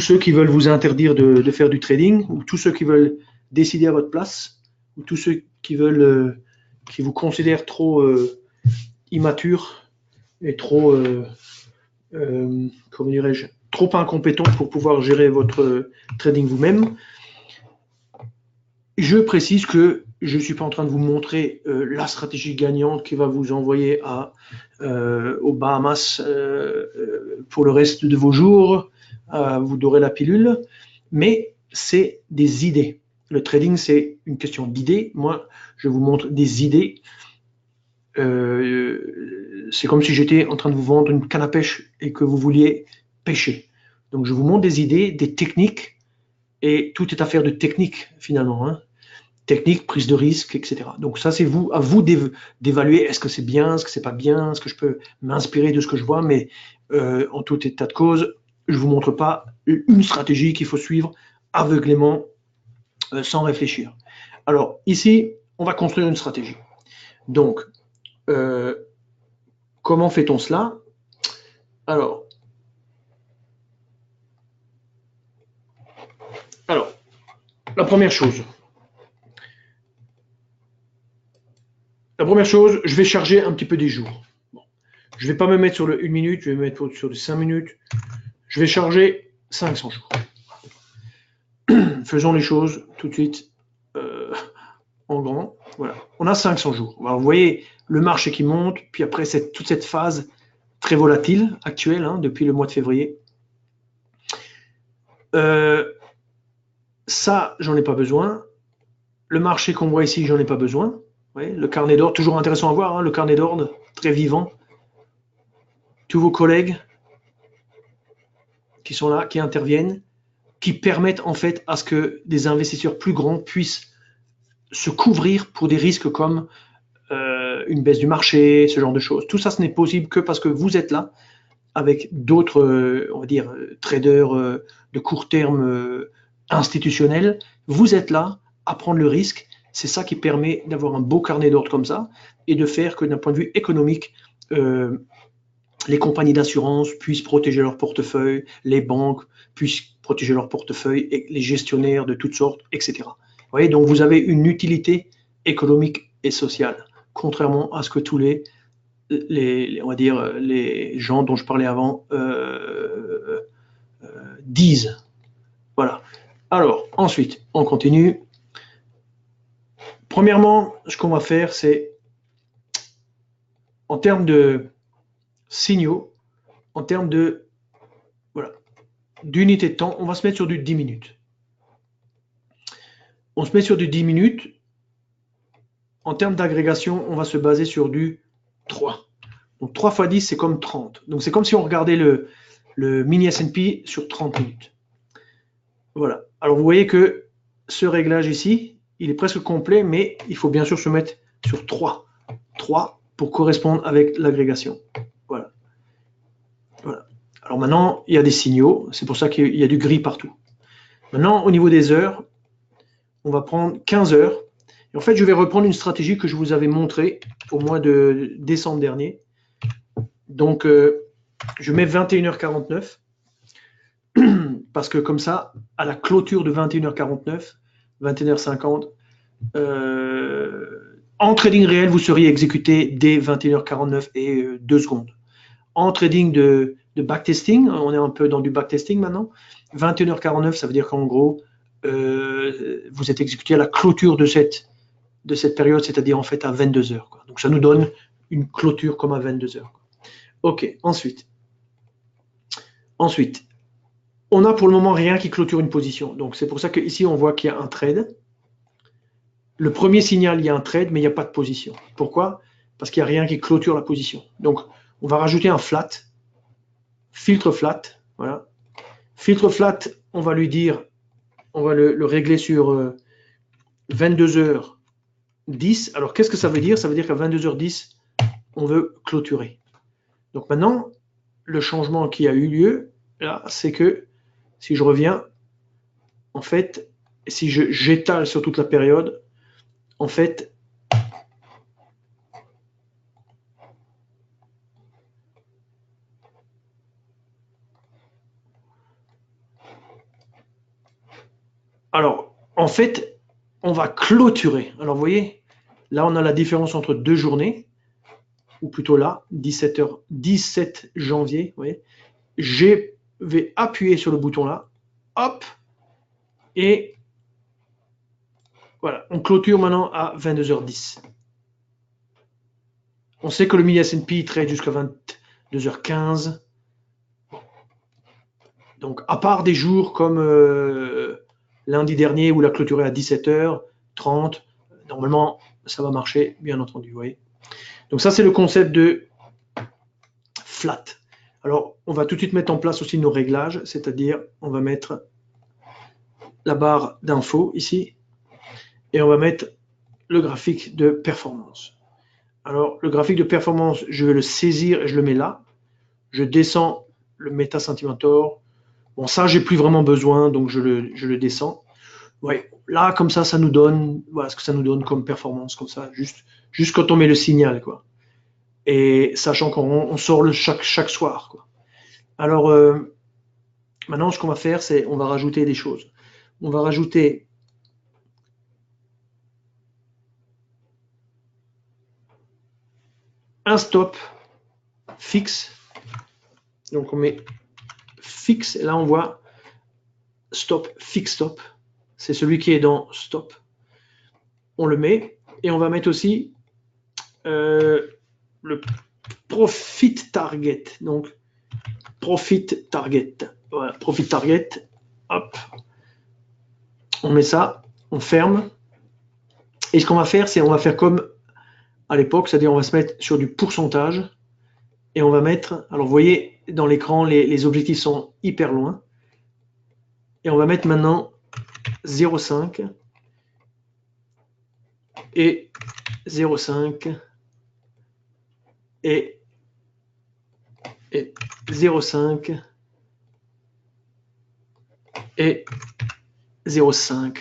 ceux qui veulent vous interdire de faire du trading, ou tous ceux qui veulent décider à votre place, ou tous ceux qui veulent qui vous considèrent trop immature et trop, comment dirais-je, trop incompétent pour pouvoir gérer votre trading vous-même. Je précise que je ne suis pas en train de vous montrer la stratégie gagnante qui va vous envoyer aux Bahamas pour le reste de vos jours. Vous dorez la pilule, mais c'est des idées. Le trading, c'est une question d'idées. Moi, je vous montre des idées. C'est comme si j'étais en train de vous vendre une canne à pêche et que vous vouliez pêcher. Donc, je vous montre des idées, des techniques, et tout est affaire de technique finalement. Hein. Technique, prise de risque, etc. Donc ça, c'est à vous d'évaluer est-ce que c'est bien, est-ce que c'est pas bien, est-ce que je peux m'inspirer de ce que je vois, mais en tout état de cause, je vous montre pas une stratégie qu'il faut suivre aveuglément sans réfléchir. Alors ici, on va construire une stratégie. Donc, comment fait-on cela? Alors, la première chose, je vais charger un petit peu des jours. Bon. Je ne vais pas me mettre sur le 1 minute, je vais me mettre sur le 5 minutes. Je vais charger 500 jours. Faisons les choses tout de suite en grand. Voilà. On a 500 jours. Alors, vous voyez le marché qui monte, puis après toute cette phase très volatile actuelle, hein, depuis le mois de février. Ça, j'en ai pas besoin. Le marché qu'on voit ici, j'en ai pas besoin. Ouais, le carnet d'ordre, toujours intéressant à voir, hein, le carnet d'ordre, très vivant. Tous vos collègues qui sont là, qui interviennent, qui permettent en fait à ce que des investisseurs plus grands puissent se couvrir pour des risques comme une baisse du marché, ce genre de choses. Tout ça, ce n'est possible que parce que vous êtes là avec d'autres, on va dire, traders de court terme institutionnels. Vous êtes là à prendre le risque. C'est ça qui permet d'avoir un beau carnet d'ordre comme ça et de faire que d'un point de vue économique, les compagnies d'assurance puissent protéger leur portefeuille, les banques puissent protéger leur portefeuille, et les gestionnaires de toutes sortes, etc. Vous voyez, donc vous avez une utilité économique et sociale, contrairement à ce que tous on va dire, les gens dont je parlais avant disent. Voilà. Alors, ensuite, on continue. Premièrement, ce qu'on va faire, c'est en termes de signaux, en termes de d'unité de temps, on va se mettre sur du 10 minutes. On se met sur du 10 minutes. En termes d'agrégation, on va se baser sur du 3. Donc 3 x 10, c'est comme 30. Donc c'est comme si on regardait le mini S&P sur 30 minutes. Voilà. Alors vous voyez que ce réglage ici, il est presque complet, mais il faut bien sûr se mettre sur 3. 3 pour correspondre avec l'agrégation. Voilà. Voilà. Alors maintenant, il y a des signaux, c'est pour ça qu'il y a du gris partout. Maintenant, au niveau des heures, on va prendre 15 heures. Et en fait, je vais reprendre une stratégie que je vous avais montrée au mois de décembre dernier. Donc, je mets 21h49. parce que comme ça, à la clôture de 21h49, 21h50, en trading réel, vous seriez exécuté dès 21h49 et 2 secondes. En trading de backtesting, on est un peu dans du backtesting maintenant, 21h49, ça veut dire qu'en gros, vous êtes exécuté à la clôture de cette période, c'est-à-dire en fait à 22h. Donc ça nous donne une clôture comme à 22h. Ok, ensuite, on a pour le moment rien qui clôture une position. Donc c'est pour ça qu'ici on voit qu'il y a un trade. Le premier signal, il y a un trade, mais il n'y a pas de position. Pourquoi? Parce qu'il n'y a rien qui clôture la position. Donc on va rajouter un flat, filtre flat, voilà. Filtre flat, on va lui dire, on va le régler sur 22h10. Alors qu'est-ce que ça veut dire? Ça veut dire qu'à 22h10, on veut clôturer. Donc maintenant, le changement qui a eu lieu, là, c'est que si je reviens, en fait, si j'étale sur toute la période, en fait, alors, en fait, on va clôturer. Alors, vous voyez, là, on a la différence entre 2 journées, ou plutôt là, 17 janvier, vous voyez. Je vais appuyer sur le bouton là, hop, et voilà, on clôture maintenant à 22h10. On sait que le mini S&P trade jusqu'à 22h15. Donc, à part des jours comme lundi dernier où la clôture est à 17h30, normalement, ça va marcher, bien entendu. Vous voyez. Donc, ça, c'est le concept de flat. Alors, on va tout de suite mettre en place aussi nos réglages, c'est-à-dire, on va mettre la barre d'info ici et on va mettre le graphique de performance. Alors, le graphique de performance, je vais le saisir et je le mets là. Je descends le Meta Sentimentor. Bon, ça, j'ai plus vraiment besoin, donc je le descends. Ouais, là, comme ça nous donne, voilà ce que ça nous donne comme performance, comme ça, juste quand on met le signal, quoi. Et sachant qu'on sort chaque soir, quoi. Alors, maintenant, ce qu'on va faire, c'est on va rajouter des choses. On va rajouter un stop fixe. Donc, on met fixe, et là, on voit stop, fixe stop. C'est celui qui est dans stop. On le met, et on va mettre aussi le profit target. Donc, profit target. Voilà, profit target. Hop. On met ça, on ferme. Et ce qu'on va faire, c'est on va faire comme à l'époque, c'est-à-dire on va se mettre sur du pourcentage et on va mettre, alors vous voyez dans l'écran, les objectifs sont hyper loin. Et on va mettre maintenant 0,5 et 0,5 et 0,5 et 0,5.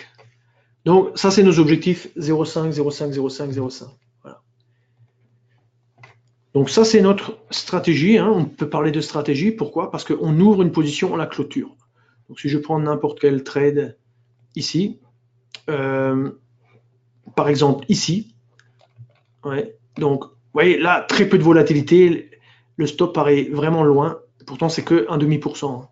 Donc ça c'est nos objectifs 0,5, 0,5, 0,5, 0,5. Voilà. Donc ça c'est notre stratégie, hein. On peut parler de stratégie, pourquoi? Parce qu'on ouvre une position, on la clôture. Donc si je prends n'importe quel trade ici, par exemple ici, ouais, donc vous voyez là très peu de volatilité, le stop paraît vraiment loin, pourtant c'est que 0,5%.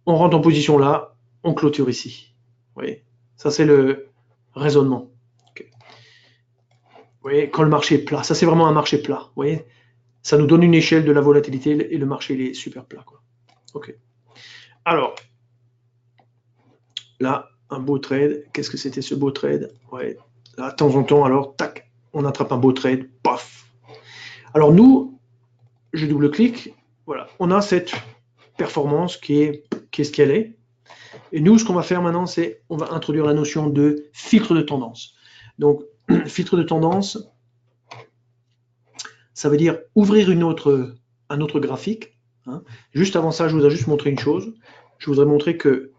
On rentre en position là, on clôture ici. Vous voyez, ça c'est le raisonnement. Okay. Vous voyez, quand le marché est plat, ça c'est vraiment un marché plat. Vous voyez, ça nous donne une échelle de la volatilité et le marché il est super plat, quoi. Ok. Alors, là, un beau trade. Qu'est-ce que c'était ce beau trade? Ouais. Là, de temps en temps, alors, tac, on attrape un beau trade, paf. Alors nous, je double-clique, voilà, on a cette performance qui est ce qu'elle est. Et nous, ce qu'on va faire maintenant, c'est on va introduire la notion de filtre de tendance. Donc, filtre de tendance, ça veut dire ouvrir un autre graphique. Hein. Juste avant ça, je voudrais juste montrer une chose. Je voudrais montrer que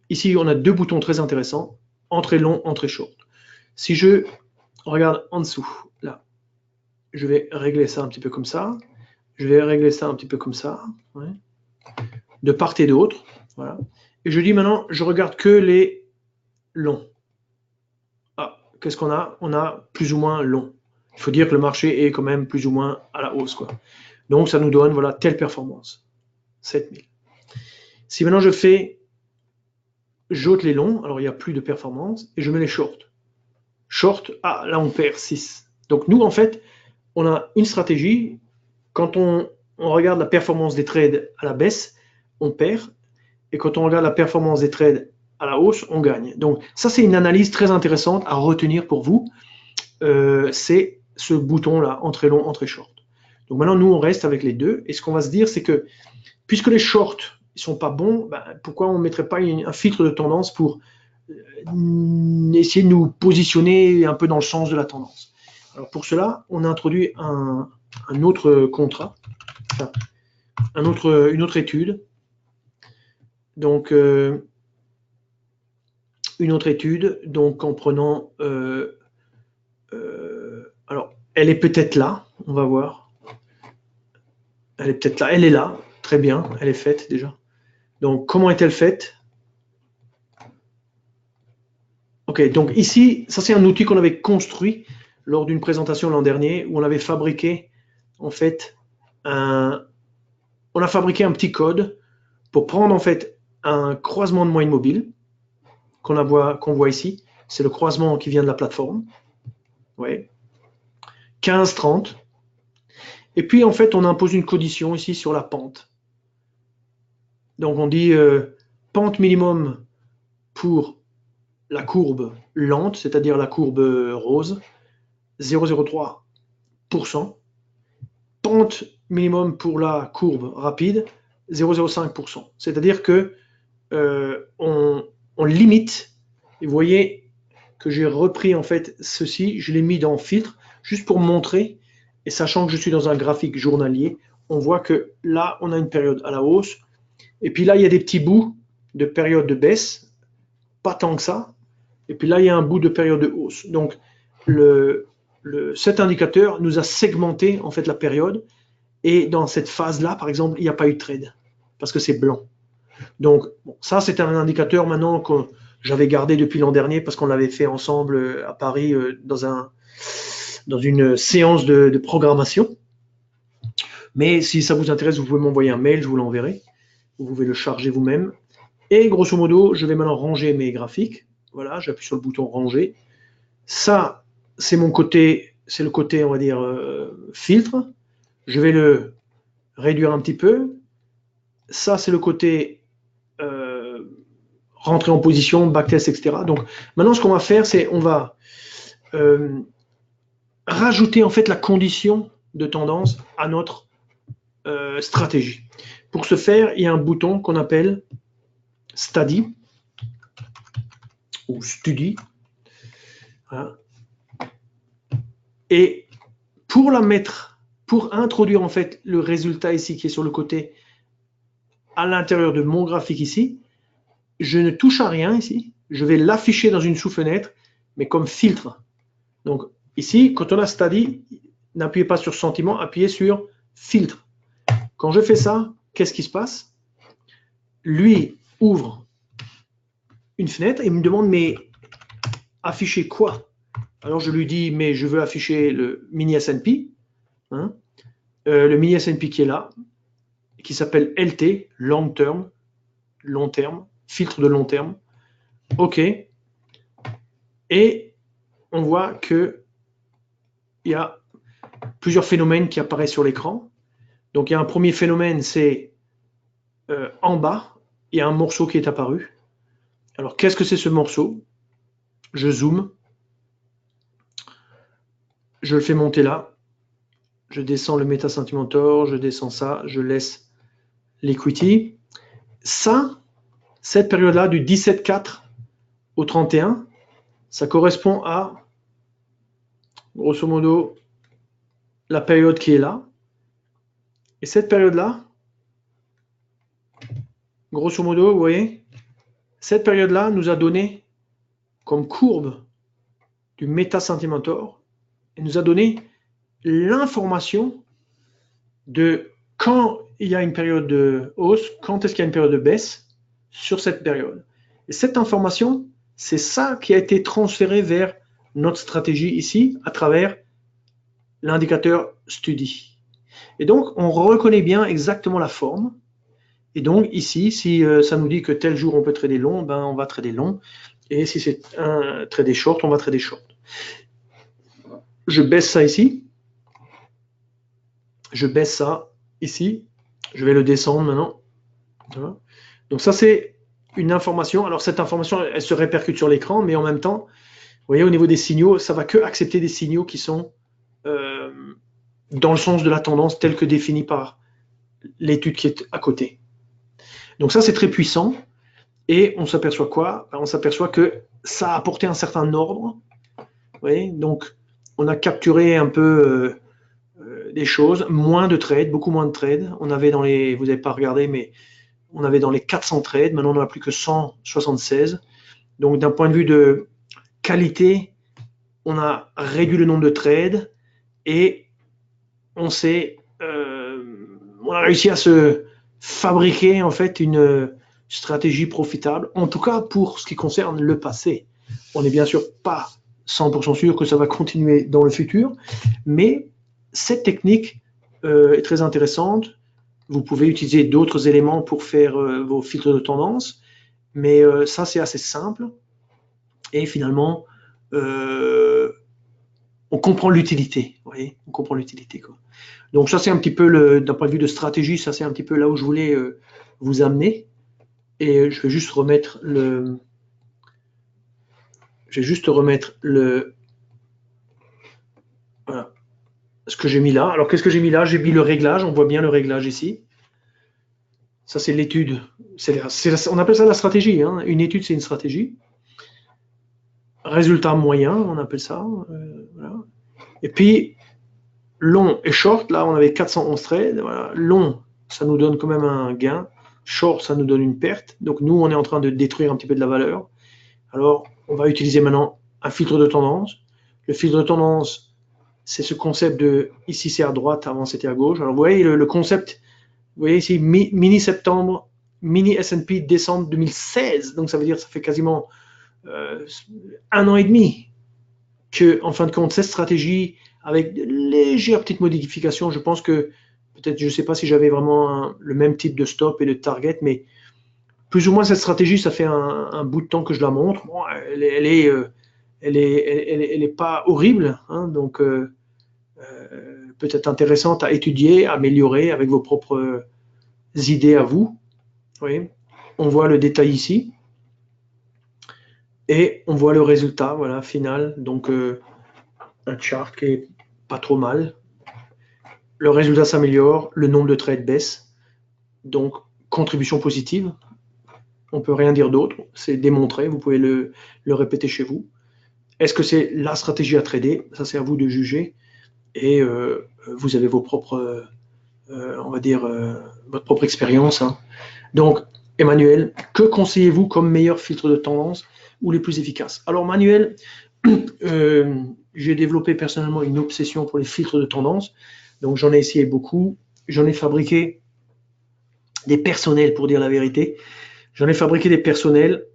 ici, on a deux boutons très intéressants, entrée long, entrée short. Si je regarde en dessous, là, je vais régler ça un petit peu comme ça. Je vais régler ça un petit peu comme ça, ouais. De part et d'autre. Voilà. Et je dis maintenant, je regarde que les longs. Ah, qu'est-ce qu'on a? On a plus ou moins long. Il faut dire que le marché est quand même plus ou moins à la hausse, quoi. Donc ça nous donne voilà telle performance, 7000. Si maintenant je fais, j'ôte les longs, alors il n'y a plus de performance, et je mets les shorts. Short, ah là on perd 6. Donc nous en fait, on a une stratégie, quand on regarde la performance des trades à la baisse, on perd, et quand on regarde la performance des trades à la hausse, on gagne. Donc ça c'est une analyse très intéressante à retenir pour vous, c'est ce bouton-là, entrée long, entrée short. Donc maintenant nous on reste avec les deux, et ce qu'on va se dire c'est que, puisque les shorts ils sont pas bons, ben, pourquoi on ne mettrait pas un filtre de tendance pour essayer de nous positionner un peu dans le sens de la tendance. Alors pour cela, on a introduit un autre contrat, enfin, une autre étude. Donc une autre étude, donc en prenant, alors elle est peut-être là, on va voir. Elle est peut-être là, elle est là, très bien, elle est faite déjà. Donc comment est-elle faite? Ok, donc ici, ça c'est un outil qu'on avait construit lors d'une présentation l'an dernier où on avait fabriqué en fait on a fabriqué un petit code pour prendre en fait un croisement de moyenne mobile qu'on voit ici. C'est le croisement qui vient de la plateforme. Ouais. 15-30. Et puis en fait, on impose une condition ici sur la pente. Donc on dit pente minimum pour la courbe lente, c'est-à-dire la courbe rose, 0,03%. Pente minimum pour la courbe rapide, 0,05%. C'est-à-dire que on limite, et vous voyez que j'ai repris en fait ceci, je l'ai mis dans filtre, juste pour montrer, et sachant que je suis dans un graphique journalier, on voit que là, on a une période à la hausse, et puis là, il y a des petits bouts de période de baisse, pas tant que ça, et puis là, il y a un bout de période de hausse. Donc, cet indicateur nous a segmenté en fait la période, et dans cette phase-là, par exemple, il n'y a pas eu de trade, parce que c'est blanc. Donc, bon, ça, c'est un indicateur maintenant que j'avais gardé depuis l'an dernier parce qu'on l'avait fait ensemble à Paris dans une séance de programmation. Mais si ça vous intéresse, vous pouvez m'envoyer un mail, je vous l'enverrai. Vous pouvez le charger vous-même. Et grosso modo, je vais maintenant ranger mes graphiques. Voilà, j'appuie sur le bouton ranger. Ça, c'est mon côté, c'est le côté, on va dire, filtre. Je vais le réduire un petit peu. Ça, c'est le côté rentrer en position, backtest, etc. Donc maintenant, ce qu'on va faire, c'est on va rajouter en fait la condition de tendance à notre stratégie. Pour ce faire, il y a un bouton qu'on appelle Study ou Study. Voilà. Et pour la mettre, pour introduire en fait le résultat ici qui est sur le côté à l'intérieur de mon graphique ici, je ne touche à rien ici. Je vais l'afficher dans une sous-fenêtre, mais comme filtre. Donc ici, quand on a Study, n'appuyez pas sur sentiment, appuyez sur filtre. Quand je fais ça, qu'est-ce qui se passe? Lui ouvre une fenêtre et me demande mais afficher quoi? Alors je lui dis mais je veux afficher le mini S&P, hein, le mini S&P qui est là, qui s'appelle LT, long term, filtre de long terme. OK. Et on voit que il y a plusieurs phénomènes qui apparaissent sur l'écran. Donc il y a un premier phénomène, c'est en bas, il y a un morceau qui est apparu. Alors qu'est-ce que c'est ce morceau? Je zoome. Je le fais monter là. Je descends le Meta Sentimentor, je descends ça, je laisse l'equity. Ça, cette période-là, du 17,4 au 31, ça correspond à, grosso modo, la période qui est là. Et cette période-là, grosso modo, vous voyez, cette période-là nous a donné comme courbe du Meta Sentimentor, et nous a donné l'information de quand il y a une période de hausse, quand est-ce qu'il y a une période de baisse sur cette période. Et cette information, c'est ça qui a été transféré vers notre stratégie ici à travers l'indicateur Study. Et donc, on reconnaît bien exactement la forme. Et donc, ici, si ça nous dit que tel jour on peut trader long, ben, on va trader long. Et si c'est un trader short, on va trader short. Je baisse ça ici. Je baisse ça ici. Je vais le descendre maintenant. Voilà. Donc ça, c'est une information. Alors cette information, elle se répercute sur l'écran, mais en même temps, vous voyez, au niveau des signaux, ça va que accepter des signaux qui sont dans le sens de la tendance telle que définie par l'étude qui est à côté. Donc ça, c'est très puissant. Et on s'aperçoit quoi? On s'aperçoit que ça a apporté un certain ordre. Vous voyez, donc on a capturé un peu des choses, moins de trades, beaucoup moins de trades. On avait dans les, vous n'avez pas regardé, mais on avait dans les 400 trades. Maintenant, on n'en a plus que 176. Donc, d'un point de vue de qualité, on a réduit le nombre de trades et on a réussi à se fabriquer en fait une stratégie profitable, en tout cas pour ce qui concerne le passé. On n'est bien sûr pas 100% sûr que ça va continuer dans le futur, mais cette technique est très intéressante. Vous pouvez utiliser d'autres éléments pour faire vos filtres de tendance, mais ça c'est assez simple. Et finalement, on comprend l'utilité. Vous voyez, on comprend l'utilité, quoi. Donc ça c'est un petit peu, d'un point de vue de stratégie, ça c'est un petit peu là où je voulais vous amener. Et je vais juste remettre voilà, ce que j'ai mis là. Alors qu'est-ce que j'ai mis là? J'ai mis le réglage, on voit bien le réglage ici. Ça c'est l'étude. On appelle ça la stratégie, hein. Une étude c'est une stratégie. Résultat moyen, on appelle ça. Voilà. Et puis long et short, là on avait 411 trades. Voilà. Long, ça nous donne quand même un gain. Short, ça nous donne une perte. Donc nous, on est en train de détruire un petit peu de la valeur. Alors, on va utiliser maintenant un filtre de tendance. Le filtre de tendance, c'est ce concept de, ici c'est à droite, avant c'était à gauche. Alors vous voyez le concept, vous voyez ici, mini septembre, mini S&P décembre 2016. Donc ça veut dire que ça fait quasiment 1 an et demi que, en fin de compte, cette stratégie, avec de légères petites modifications, je pense que peut-être, je ne sais pas si j'avais vraiment le même type de stop et de target, mais plus ou moins cette stratégie, ça fait un bout de temps que je la montre. Bon, elle est pas horrible, hein, donc peut-être intéressante à étudier, à améliorer avec vos propres idées à vous. Vous voyez, on voit le détail ici et on voit le résultat, voilà, final. Donc un chart qui est pas trop mal. Le résultat s'améliore, le nombre de trades baisse, donc contribution positive. On ne peut rien dire d'autre, c'est démontré, vous pouvez le répéter chez vous. Est-ce que c'est la stratégie à trader? Ça, c'est à vous de juger. Et vous avez vos propres, on va dire, votre propre expérience, hein. Donc, Emmanuel, que conseillez-vous comme meilleur filtre de tendance ou les plus efficaces? Alors, Manuel, j'ai développé personnellement une obsession pour les filtres de tendance. Donc, j'en ai essayé beaucoup. J'en ai fabriqué des personnels, pour dire la vérité. J'en ai fabriqué des personnels.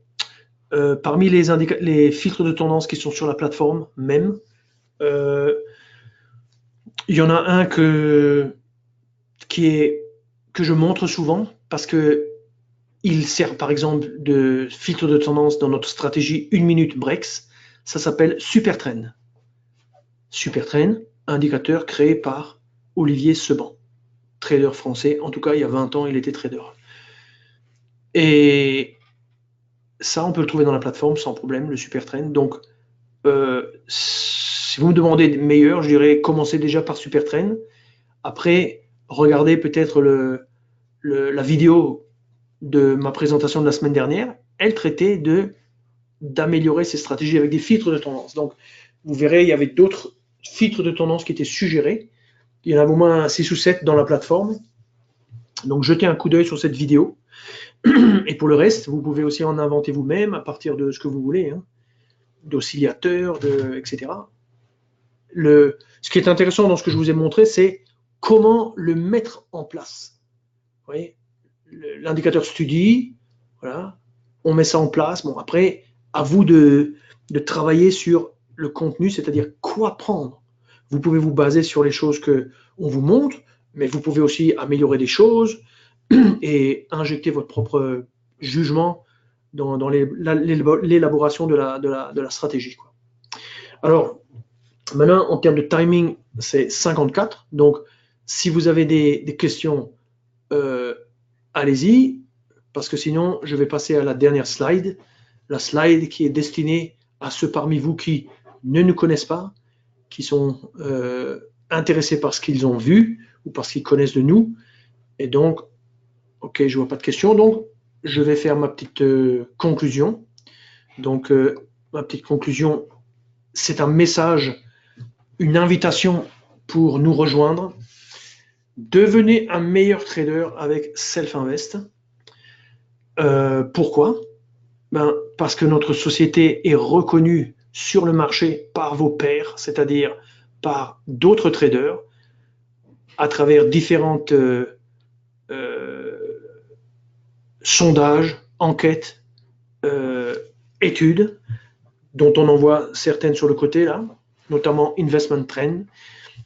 Parmi les filtres de tendance qui sont sur la plateforme même, il y en a un que je montre souvent parce que il sert par exemple de filtre de tendance dans notre stratégie 1 minute breaks. Ça s'appelle Supertrend. Supertrend, indicateur créé par Olivier Seban, trader français. En tout cas, il y a 20 ans, il était trader. Et ça, on peut le trouver dans la plateforme sans problème, le Supertrend. Donc, si vous me demandez meilleur, je dirais commencez déjà par Supertrend. Après, regardez peut-être la vidéo de ma présentation de la semaine dernière. Elle traitait d'améliorer ses stratégies avec des filtres de tendance. Donc, vous verrez, il y avait d'autres filtres de tendance qui étaient suggérés. Il y en a au moins 6 ou 7 dans la plateforme. Donc, jetez un coup d'œil sur cette vidéo. Et pour le reste, vous pouvez aussi en inventer vous-même à partir de ce que vous voulez, hein, d'oscillateurs, etc. Ce qui est intéressant dans ce que je vous ai montré, c'est comment le mettre en place. Vous voyez, l'indicateur Study, Voilà. On met ça en place. Bon, après, à vous de travailler sur le contenu, c'est-à-dire quoi prendre. Vous pouvez vous baser sur les choses que on vous montre, mais vous pouvez aussi améliorer des choses et injecter votre propre jugement dans l'élaboration de la stratégie, quoi. Alors, maintenant, en termes de timing, c'est 54. Donc, si vous avez des questions, euh, allez-y, parce que sinon, je vais passer à la dernière slide, la slide qui est destinée à ceux parmi vous qui ne nous connaissent pas, qui sont intéressés par ce qu'ils ont vu ou par ce qu'ils connaissent de nous. Et donc, ok, je vois pas de questions, donc je vais faire ma petite conclusion. Donc, ma petite conclusion, c'est un message, une invitation pour nous rejoindre. Devenez un meilleur trader avec Self-Invest. Pourquoi? Parce que notre société est reconnue sur le marché par vos pairs, c'est-à-dire par d'autres traders, à travers différentes sondages, enquêtes, études, dont on en voit certaines sur le côté là, notamment Investment Trend.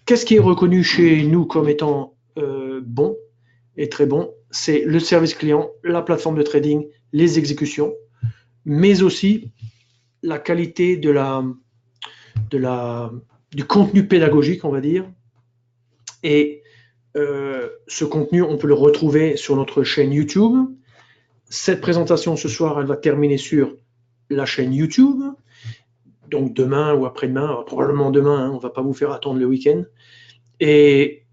Qu'est-ce qui est reconnu chez nous comme étant bon et très bon? C'est le service client, la plateforme de trading, les exécutions, mais aussi la qualité du contenu pédagogique, on va dire. Et ce contenu, on peut le retrouver sur notre chaîne YouTube. Cette présentation ce soir, elle va terminer sur la chaîne YouTube. Donc demain ou après-demain, probablement demain, hein, on ne va pas vous faire attendre le week-end. Et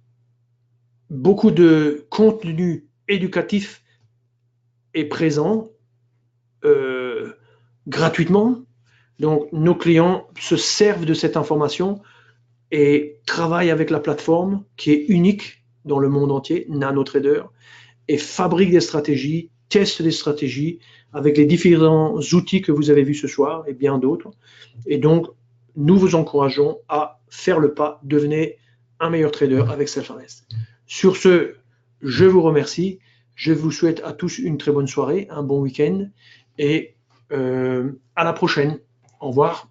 beaucoup de contenu éducatif est présent gratuitement. Donc nos clients se servent de cette information et travaillent avec la plateforme qui est unique dans le monde entier, NanoTrader, et fabriquent des stratégies, testent des stratégies avec les différents outils que vous avez vus ce soir et bien d'autres. Et donc, nous vous encourageons à faire le pas, devenez un meilleur trader avec Self-Invest. Sur ce, je vous remercie. Je vous souhaite à tous une très bonne soirée, un bon week-end et à la prochaine. Au revoir.